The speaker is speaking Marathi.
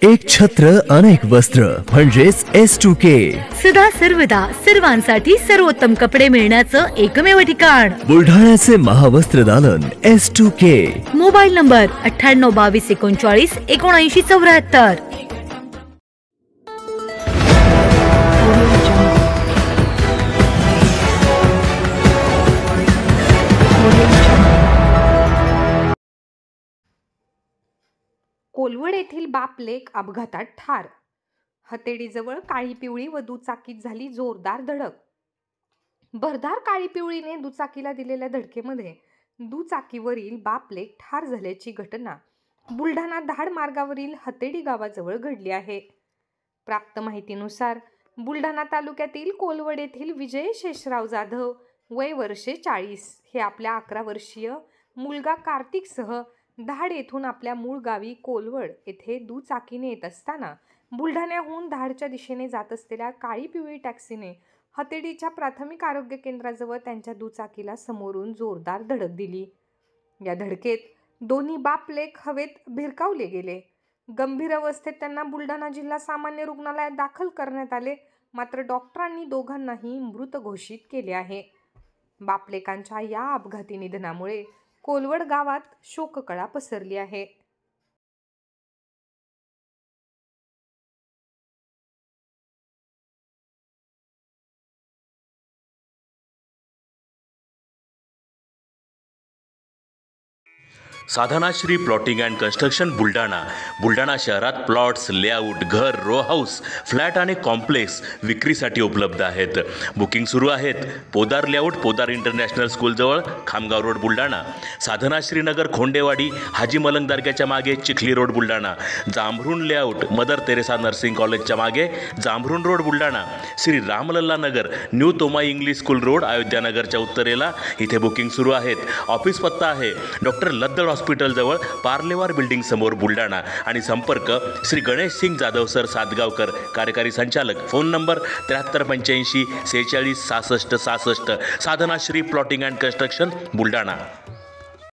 एक छत्र अनेक वस्त्र म्हणजेच S2K. सदा सर्वदा सर्वांसाठी सर्वोत्तम कपडे मिळण्याचं एकमेव ठिकाण बुलढाण्याचे महावस्त्र दालन S2K. Mobile number 9822397974. कोलवड येथील बाप लेक अपघातात ठार. हतेडीजवळ काळी पिवळी व दुचाकीत झाली जोरदार धडक. भरधार काळी पिवळीने दुचाकीला दिलेल्या धडकेमध्ये दुचाकीवरील बाप लेक ठार झाल्याची घटना बुलढाणा धाड मार्गावरील हतेडी गावाजवळ घडली आहे. प्राप्त माहितीनुसार बुलढाणा तालुक्यातील कोलवड येथील विजय शेषराव जाधव वय वर्षे 40 हे आपल्या 11 वर्षीय मुलगा कार्तिकसह धाड येथून आपल्या मूळ गावी कोलवड येथे दुचाकीने येत असताना बुलढाण्याहून धाडच्या दिशेने जात असलेल्या काळी पिवळी टॅक्सीने हतेडीच्या प्राथमिक आरोग्य केंद्राजवळ त्यांच्या दुचाकीला समोरून जोरदार धडक दिली. या धडकेत दोन्ही बाप लेक हवेत भिरकावले गेले. गंभीर अवस्थेत त्यांना बुलढाणा जिल्हा सामान्य रुग्णालयात दाखल करण्यात आले, मात्र डॉक्टरांनी दोघांनाही मृत घोषित केले आहे. बापलेकांच्या या अपघाती निधनामुळे कोलवड गावात शोककळा पसरली आहे. Sadhanashree plotting and construction Buldhana शहरात प्लॉट्स, लेआउट, घर, रो हाऊस, फ्लॅट आणि कॉम्प्लेक्स विक्रीसाठी उपलब्ध आहेत. बुकिंग सुरू आहेत. पोदार लेआउट, पोदार इंटरनॅशनल स्कूलजवळ, खामगाव रोड बुलढाणा. साधनाश्री नगर, खोंडेवाडी, हाजी मलंग दर्ग्याच्या मागे, Chikhli road Buldhana. Jambhrun layout, Mother Teresa nursing कॉलेजच्या मागे, Jambhrun road Buldhana. Shri Ramlalla Nagar, new Tomai English school road, अयोध्यानगरच्या उत्तरेला. इथे बुकिंग सुरू आहेत. ऑफिस पत्ता आहे डॉक्टर लद्दड हॉस्पिटलजवळ, पार्लेवार बिल्डिंग समोर बुलढाणा. आणि संपर्क श्री गणेश सिंग जाधव सर सातगावकर, कार्यकारी संचालक. Phone number 7385 46 66 66. Sadhanashri plotting and construction Buldhana.